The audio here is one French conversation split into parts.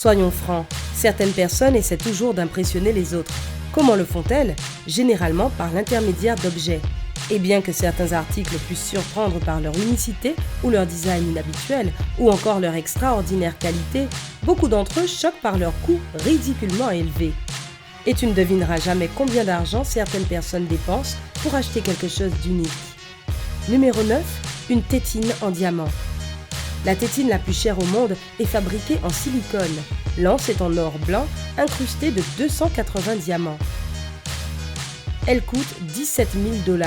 Soyons francs, certaines personnes essaient toujours d'impressionner les autres. Comment le font-elles? Généralement par l'intermédiaire d'objets. Et bien que certains articles puissent surprendre par leur unicité ou leur design inhabituel, ou encore leur extraordinaire qualité, beaucoup d'entre eux choquent par leur coût ridiculement élevé. Et tu ne devineras jamais combien d'argent certaines personnes dépensent pour acheter quelque chose d'unique. Numéro 9. Une tétine en diamant. La tétine la plus chère au monde est fabriquée en silicone. L'anse est en or blanc, incrusté de 280 diamants. Elle coûte 17 000 $.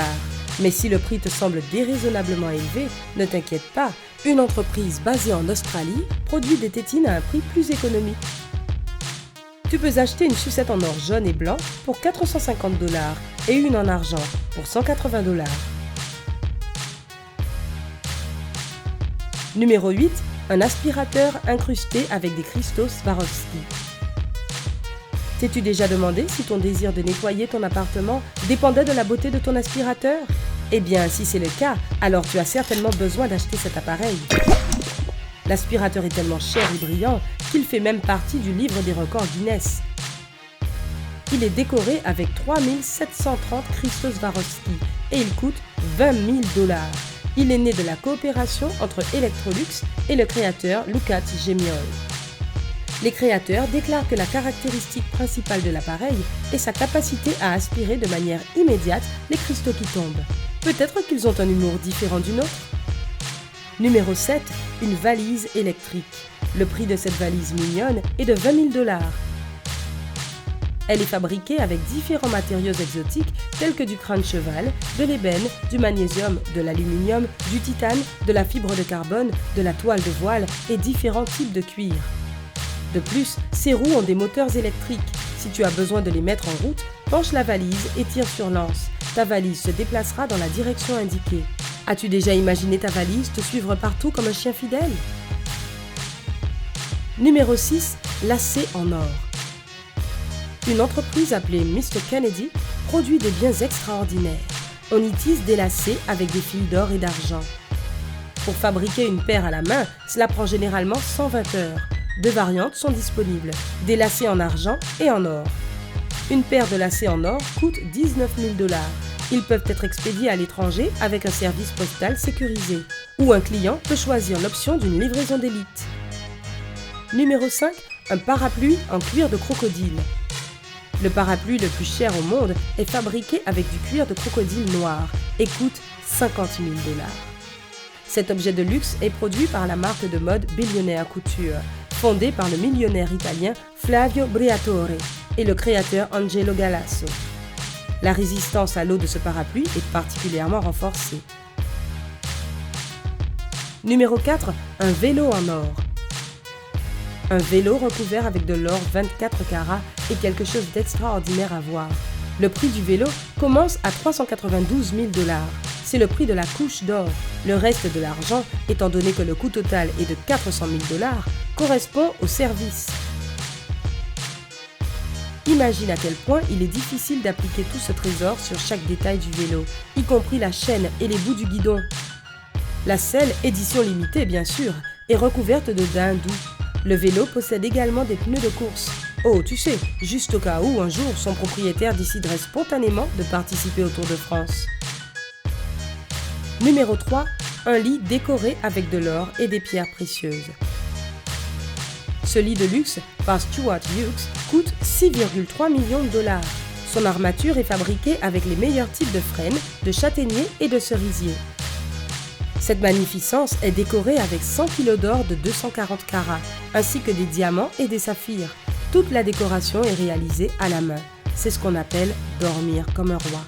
Mais si le prix te semble déraisonnablement élevé, ne t'inquiète pas, une entreprise basée en Australie produit des tétines à un prix plus économique. Tu peux acheter une sucette en or jaune et blanc pour 450 $ et une en argent pour 180 $. Numéro 8. Un aspirateur incrusté avec des cristaux Swarovski. T'es-tu déjà demandé si ton désir de nettoyer ton appartement dépendait de la beauté de ton aspirateur? Eh bien, si c'est le cas, alors tu as certainement besoin d'acheter cet appareil. L'aspirateur est tellement cher et brillant qu'il fait même partie du livre des records Guinness. Il est décoré avec 3730 cristaux Swarovski et il coûte 20 000 $. Il est né de la coopération entre Electrolux et le créateur Lukács Gémiol. Les créateurs déclarent que la caractéristique principale de l'appareil est sa capacité à aspirer de manière immédiate les cristaux qui tombent. Peut-être qu'ils ont un humour différent du nôtre. Numéro 7. Une valise électrique. Le prix de cette valise mignonne est de 20 000 $. Elle est fabriquée avec différents matériaux exotiques tels que du crâne cheval, de l'ébène, du magnésium, de l'aluminium, du titane, de la fibre de carbone, de la toile de voile et différents types de cuir. De plus, ces roues ont des moteurs électriques. Si tu as besoin de les mettre en route, penche la valise et tire sur l'anse. Ta valise se déplacera dans la direction indiquée. As-tu déjà imaginé ta valise te suivre partout comme un chien fidèle? Numéro 6. Lacets en or. Une entreprise appelée Mr. Kennedy produit des biens extraordinaires. On y tisse des lacets avec des fils d'or et d'argent. Pour fabriquer une paire à la main, cela prend généralement 120 heures. Deux variantes sont disponibles, des lacets en argent et en or. Une paire de lacets en or coûte 19 000 $. Ils peuvent être expédiés à l'étranger avec un service postal sécurisé, ou un client peut choisir l'option d'une livraison d'élite. Numéro 5. Un parapluie en cuir de crocodile. Le parapluie le plus cher au monde est fabriqué avec du cuir de crocodile noir et coûte 50 000 $. Cet objet de luxe est produit par la marque de mode Billionaire Couture, fondée par le millionnaire italien Flavio Briatore et le créateur Angelo Galasso. La résistance à l'eau de ce parapluie est particulièrement renforcée. Numéro 4. Un vélo en or. Un vélo recouvert avec de l'or 24 carats est quelque chose d'extraordinaire à voir. Le prix du vélo commence à 392 000 $. C'est le prix de la couche d'or. Le reste de l'argent, étant donné que le coût total est de 400 000 $, correspond au service. Imagine à quel point il est difficile d'appliquer tout ce trésor sur chaque détail du vélo, y compris la chaîne et les bouts du guidon. La selle, édition limitée bien sûr, est recouverte de daim doux. Le vélo possède également des pneus de course. Oh, tu sais, juste au cas où un jour son propriétaire déciderait spontanément de participer au Tour de France. Numéro 3. Un lit décoré avec de l'or et des pierres précieuses. Ce lit de luxe, par Stuart Hughes, coûte 6,3 millions $. Son armature est fabriquée avec les meilleurs types de frêne, de châtaignier et de cerisier. Cette magnificence est décorée avec 100 kg d'or de 240 carats, ainsi que des diamants et des saphirs. Toute la décoration est réalisée à la main. C'est ce qu'on appelle dormir comme un roi.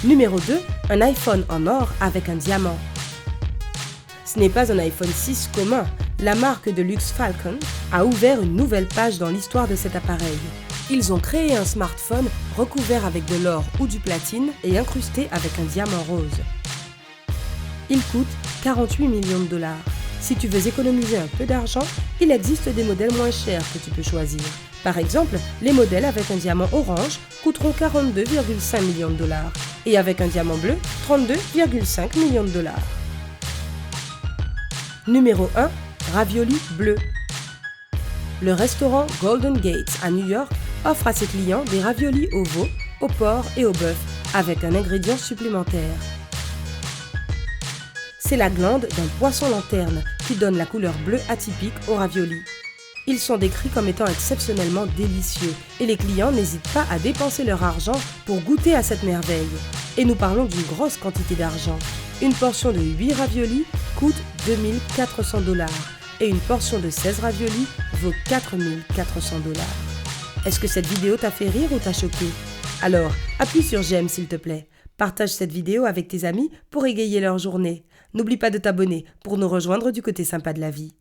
Numéro 2. Un iPhone en or avec un diamant. Ce n'est pas un iPhone 6 commun. La marque de luxe Falcon a ouvert une nouvelle page dans l'histoire de cet appareil. Ils ont créé un smartphone recouvert avec de l'or ou du platine et incrusté avec un diamant rose. Il coûte 48 millions $. Si tu veux économiser un peu d'argent, il existe des modèles moins chers que tu peux choisir. Par exemple, les modèles avec un diamant orange coûteront 42,5 millions $. Et avec un diamant bleu, 32,5 millions $. Numéro 1. raviolis bleus. Le restaurant Golden Gates à New York offre à ses clients des raviolis au veau, au porc et au bœuf avec un ingrédient supplémentaire. C'est la glande d'un poisson lanterne qui donne la couleur bleue atypique aux raviolis. Ils sont décrits comme étant exceptionnellement délicieux et les clients n'hésitent pas à dépenser leur argent pour goûter à cette merveille. Et nous parlons d'une grosse quantité d'argent. Une portion de 8 raviolis coûte 2 400 $ et une portion de 16 raviolis vaut 4 400 $. Est-ce que cette vidéo t'a fait rire ou t'a choqué? Alors, appuie sur j'aime s'il te plaît. Partage cette vidéo avec tes amis pour égayer leur journée. N'oublie pas de t'abonner pour nous rejoindre du côté sympa de la vie.